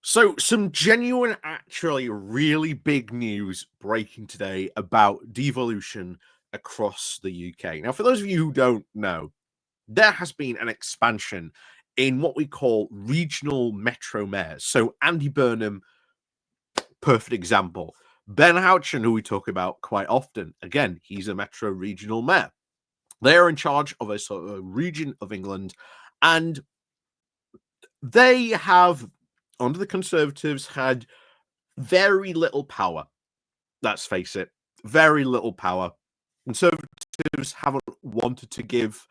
So, some genuine, actually really big news breaking today about devolution across the UK. Now, for those of you who don't know, there has been an expansion in what we call regional metro mayors. So, Andy Burnham, perfect example. Ben Houchen, who we talk about quite often, again, he's a metro regional mayor. They are in charge of a sort of a region of England, and they have, under the Conservatives, had very little power. Let's face it, very little power. Conservatives haven't wanted to give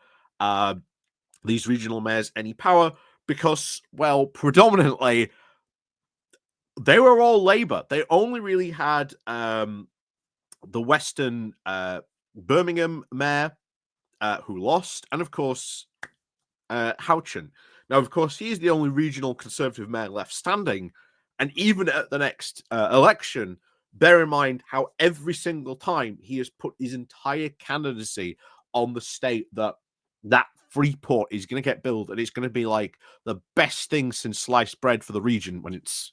these regional mayors any power because, well, predominantly they were all Labour. They only really had the Western Birmingham mayor who lost, and of course Houchen. Now, of course, he is the only regional Conservative mayor left standing, and even at the next election, bear in mind how every single time he has put his entire candidacy on the state that Freeport is going to get built, and it's going to be like the best thing since sliced bread for the region. When it's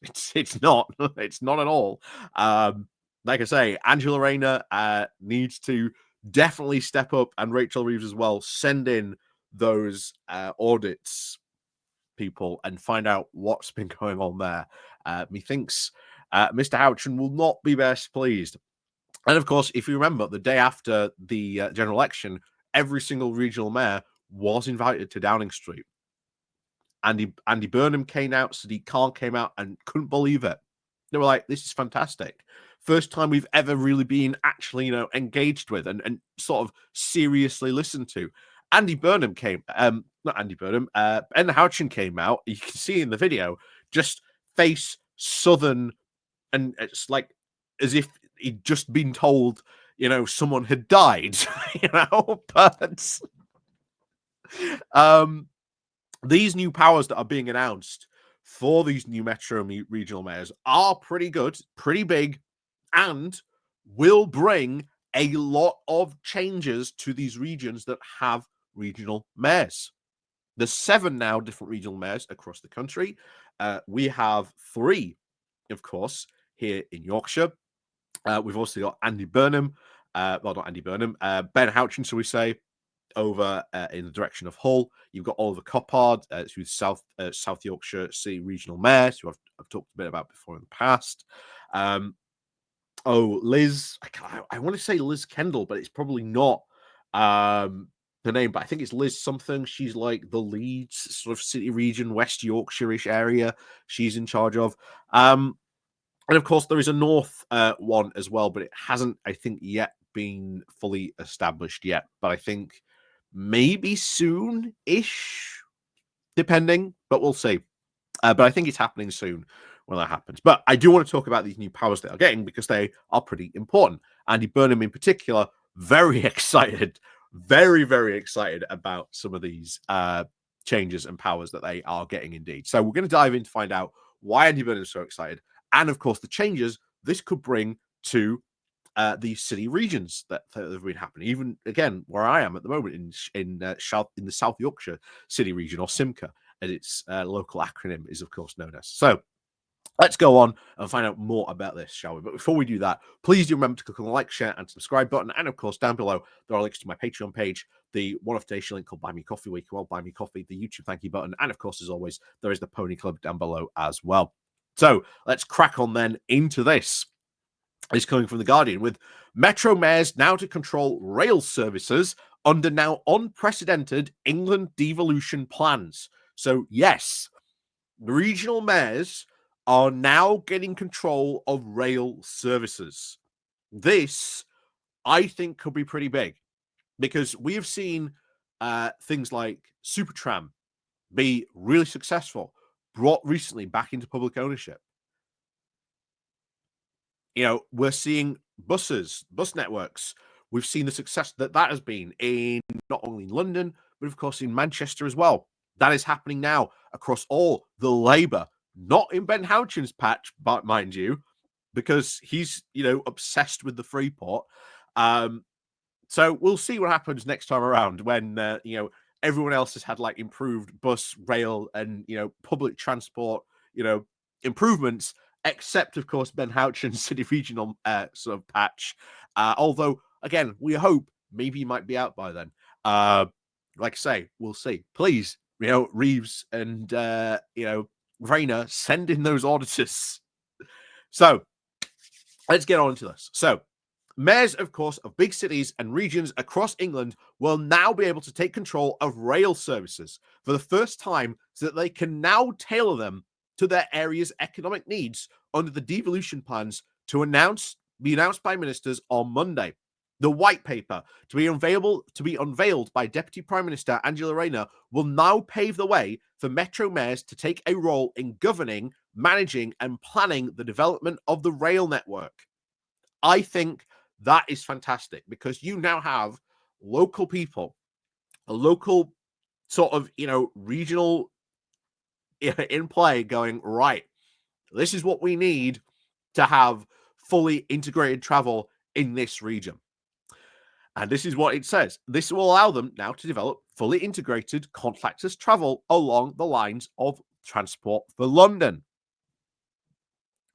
not, it's not at all. Like I say, Angela Rayner needs to definitely step up, and Rachel Reeves as well. Send in those audits people and find out what's been going on there. Methinks Mr. Houchen will not be best pleased. And of course, if you remember, the day after the general election, every single regional mayor was invited to Downing Street. Andy Burnham came out, Sadiq Khan came out and couldn't believe it. They were like, this is fantastic. First time we've ever really been actually, engaged with and sort of seriously listened to. Andy Burnham came, not Andy Burnham, Ben Houchen came out. You can see in the video, just face southern, and it's like as if he'd just been told, someone had died, but these new powers that are being announced for these new metro regional mayors are pretty good, pretty big, and will bring a lot of changes to these regions that have regional mayors. There's 7 now different regional mayors across the country. We have 3, of course, here in Yorkshire. We've also got Andy Burnham, well, not Andy Burnham, Ben Houchen, shall we say, over in the direction of Hull. You've got Oliver Coppard, who's South Yorkshire City Regional Mayor, who I've talked a bit about before in the past. Liz, I want to say Liz Kendall, but it's probably not the name, but I think it's Liz something. She's like the Leeds sort of city region, West Yorkshire-ish area she's in charge of. And of course, there is a North one as well, but it hasn't, I think, yet been fully established yet. But I think maybe soon-ish, depending, but we'll see. But I think it's happening soon when that happens. But I do want to talk about these new powers they are getting because they are pretty important. Andy Burnham in particular, very excited, very, very excited about some of these changes and powers that they are getting indeed. So we're going to dive in to find out why Andy Burnham is so excited, and of course the changes this could bring to the city regions that have been happening. Even again, where I am at the moment in the South Yorkshire City Region, or SIMCA, as its local acronym is of course known as. So let's go on and find out more about this, shall we? But before we do that, please do remember to click on the like, share, and subscribe button. And of course, down below, there are links to my Patreon page, the one-off donation link called Buy Me Coffee, where you can buy me coffee, the YouTube thank you button, and of course, as always, there is the Pony Club down below as well. So let's crack on then into this. It's coming from The Guardian, with metro mayors now to control rail services under now unprecedented England devolution plans. So yes, the regional mayors are now getting control of rail services. This, I think, could be pretty big because we have seen things like Supertram be really successful, brought recently back into public ownership. We're seeing bus networks. We've seen the success that has been in not only in London, but of course in Manchester as well. That is happening now across all the Labour, not in Ben Houchen's patch, but mind you, because he's, obsessed with the Freeport. So we'll see what happens next time around when, everyone else has had like improved bus, rail, and, public transport, improvements, except, of course, Ben Houchen's City Regional sort of patch. Although, again, we hope maybe he might be out by then. Like I say, we'll see. Please, Reeves and, Rayner, send in those auditors. So, let's get on to this. So, mayors, of course, of big cities and regions across England will now be able to take control of rail services for the first time so that they can now tailor them to their area's economic needs under the devolution plans to be announced by ministers on Monday. The white paper to be unveiled by Deputy Prime Minister Angela Rayner will now pave the way for metro mayors to take a role in governing, managing, and planning the development of the rail network. I think that is fantastic because you now have local people, a local sort of, regional in play going, right, this is what we need to have fully integrated travel in this region. And this is what it says. This will allow them now to develop fully integrated contactless travel along the lines of Transport for London.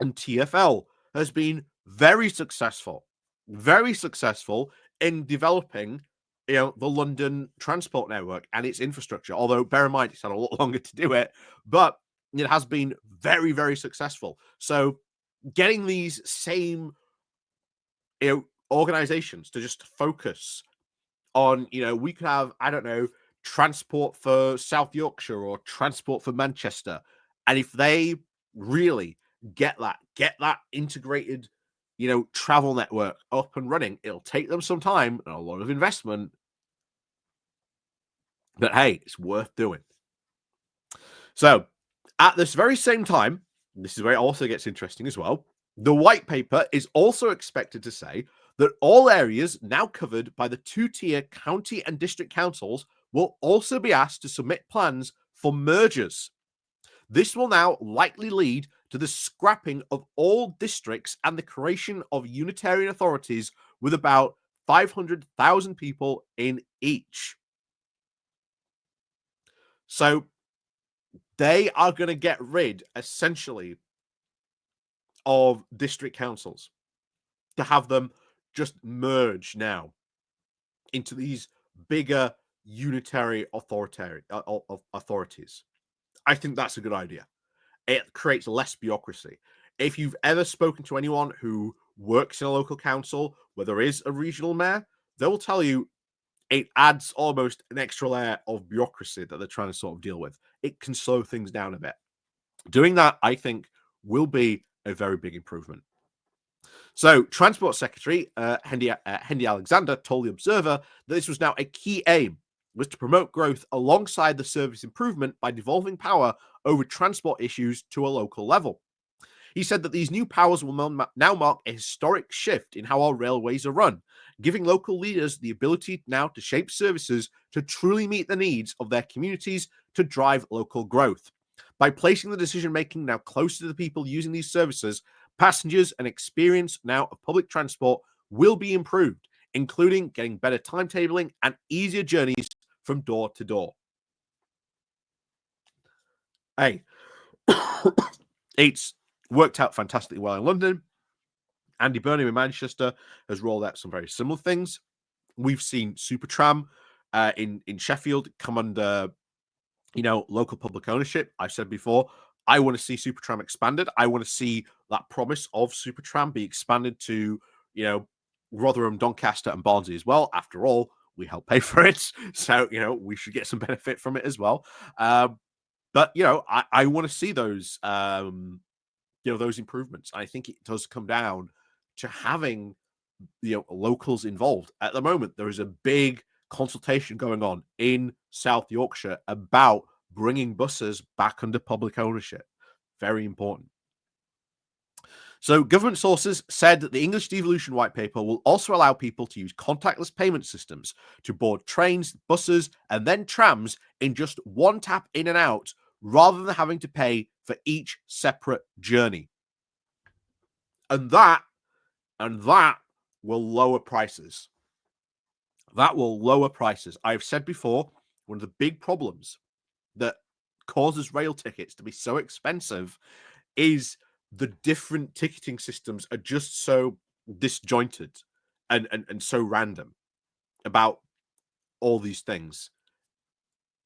And TfL has been very successful in developing, the London transport network and its infrastructure. Although, bear in mind, it's had a lot longer to do it, but it has been very, very successful. So, getting these same, organizations to just focus on, we could have, I don't know, transport for South Yorkshire or transport for Manchester, and if they really get that integrated, travel network up and running, it'll take them some time and a lot of investment, but hey, it's worth doing. So, at this very same time, this is where it also gets interesting as well. The white paper is also expected to say that all areas now covered by the two-tier county and district councils will also be asked to submit plans for mergers. This will now likely lead to the scrapping of all districts and the creation of unitary authorities with about 500,000 people in each. So they are going to get rid, essentially, of district councils to have them just merge now into these bigger unitary authorities. I think that's a good idea. It creates less bureaucracy. If you've ever spoken to anyone who works in a local council where there is a regional mayor, they will tell you it adds almost an extra layer of bureaucracy that they're trying to sort of deal with. It can slow things down a bit. Doing that, I think, will be a very big improvement. So, Transport Secretary Hendy Alexander told The Observer that this was now a key aim, was to promote growth alongside the service improvement by devolving power over transport issues to a local level. He said that these new powers will now mark a historic shift in how our railways are run, giving local leaders the ability now to shape services to truly meet the needs of their communities to drive local growth. By placing the decision-making now closer to the people using these services, passengers and experience now of public transport will be improved, including getting better timetabling and easier journeys from door to door. Hey, it's worked out fantastically well in London. Andy Burnham in Manchester has rolled out some very similar things. We've seen Supertram in Sheffield come under, local public ownership. I've said before, I want to see Supertram expanded. I want to see that promise of Supertram be expanded to, Rotherham, Doncaster, and Barnsley as well. After all, we help pay for it, so we should get some benefit from it as well. But I want to see those, those improvements. I think it does come down to having locals involved. At the moment, there is a big consultation going on in South Yorkshire about bringing buses back under public ownership. Very important. So, government sources said that the English devolution white paper will also allow people to use contactless payment systems to board trains, buses, and then trams in just one tap in and out, rather than having to pay for each separate journey. And that will lower prices. That will lower prices. I've said before, one of the big problems that causes rail tickets to be so expensive is the different ticketing systems are just so disjointed and so random about all these things.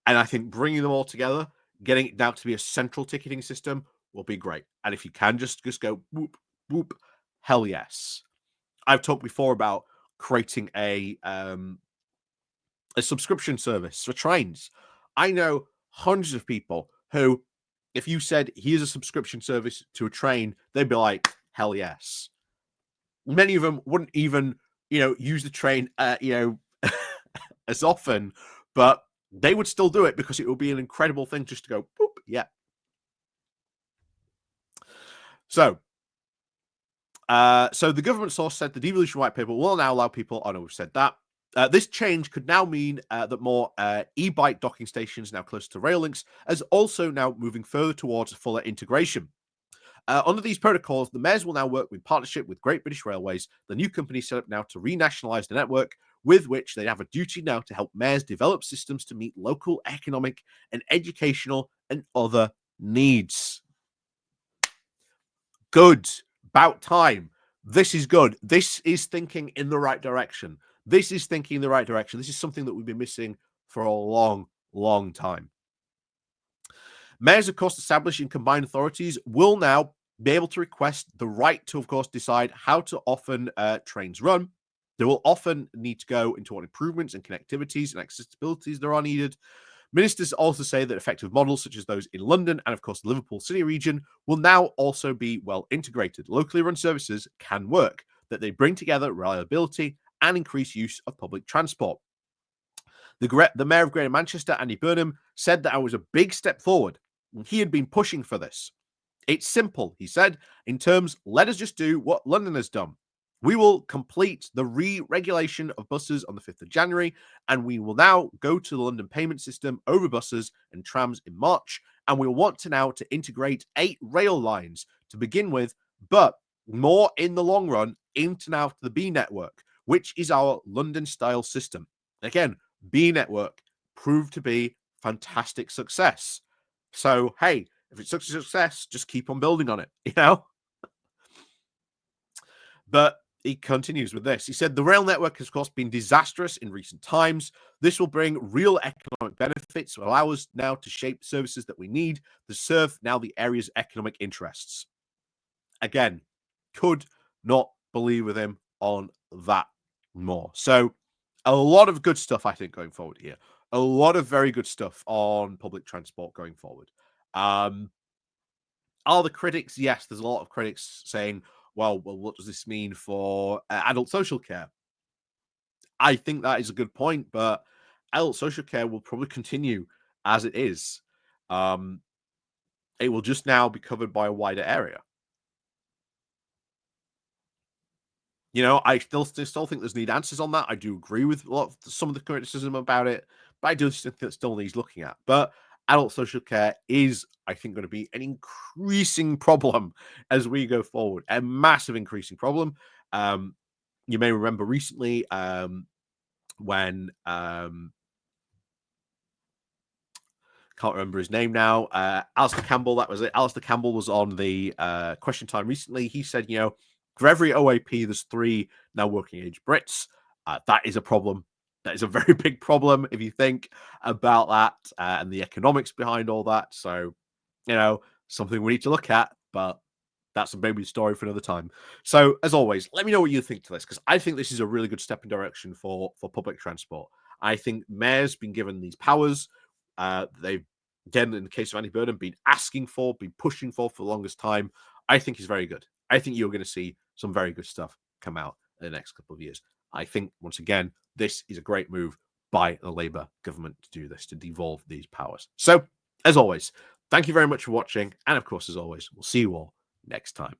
And I think bringing them all together, getting it down to be a central ticketing system will be great. And if you can just go whoop, whoop, hell yes. I've talked before about creating a subscription service for trains. I know hundreds of people who, if you said, here's a subscription service to a train, they'd be like, hell yes. Many of them wouldn't even, use the train, as often, but they would still do it because it would be an incredible thing just to go, boop, yeah. So the government source said the devolution white paper will now allow people. Oh no, we've said that. This change could now mean that more e-bike docking stations now closer to rail links is also now moving further towards fuller integration. Under these protocols, the mayors will now work in partnership with Great British Railways, the new company set up now to renationalise the network, with which they have a duty now to help mayors develop systems to meet local economic and educational and other needs. Good. About time. This is good. This is thinking in the right direction. This is thinking in the right direction. This is something that we've been missing for a long, long time. Mayors, of course, established in combined authorities will now be able to request the right to, of course, decide how to often trains run. They will often need to go into what improvements and connectivities and accessibilities there are needed. Ministers also say that effective models such as those in London and, of course, the Liverpool City region will now also be well integrated. Locally run services can work, that they bring together reliability and increase use of public transport. The Mayor of Greater Manchester, Andy Burnham, said that I was a big step forward. He had been pushing for this. It's simple, he said, in terms, let us just do what London has done. We will complete the re-regulation of buses on the 5th of January, and we will now go to the London payment system over buses and trams in March, and we'll want to now to integrate 8 rail lines to begin with, but more in the long run into now the B network, which is our London-style system. Again, B network proved to be fantastic success. So, hey, if it's such a success, just keep on building on it, But he continues with this. He said, the rail network has, of course, been disastrous in recent times. This will bring real economic benefits to allow us now to shape services that we need to serve now the area's economic interests. Again, could not believe with him on that more. So a lot of good stuff, I think, going forward here. A lot of very good stuff on public transport going forward. Are the critics? Yes, there's a lot of critics saying, well, what does this mean for adult social care? I think that is a good point, but adult social care will probably continue as it is. It will just now be covered by a wider area. I still think there's need answers on that. I do agree with some of the criticism about it, but I do think that still needs looking at. But adult social care is, I think, going to be an increasing problem as we go forward, a massive increasing problem. You may remember recently when can't remember his name now. Alistair Campbell, that was it. Alistair Campbell was on the Question Time recently. He said, for every OAP, there's 3 now working age Brits. That is a problem. That is a very big problem if you think about that and the economics behind all that. So, something we need to look at, but that's a maybe story for another time. So, as always, let me know what you think to this, because I think this is a really good step in direction for public transport. I think mayors been given these powers. They've, again, in the case of Andy Burnham, been asking for, been pushing for the longest time. I think is very good. I think you're going to see some very good stuff come out in the next couple of years. I think, once again, this is a great move by the Labour government to do this, to devolve these powers. So, as always, thank you very much for watching. And of course, as always, we'll see you all next time.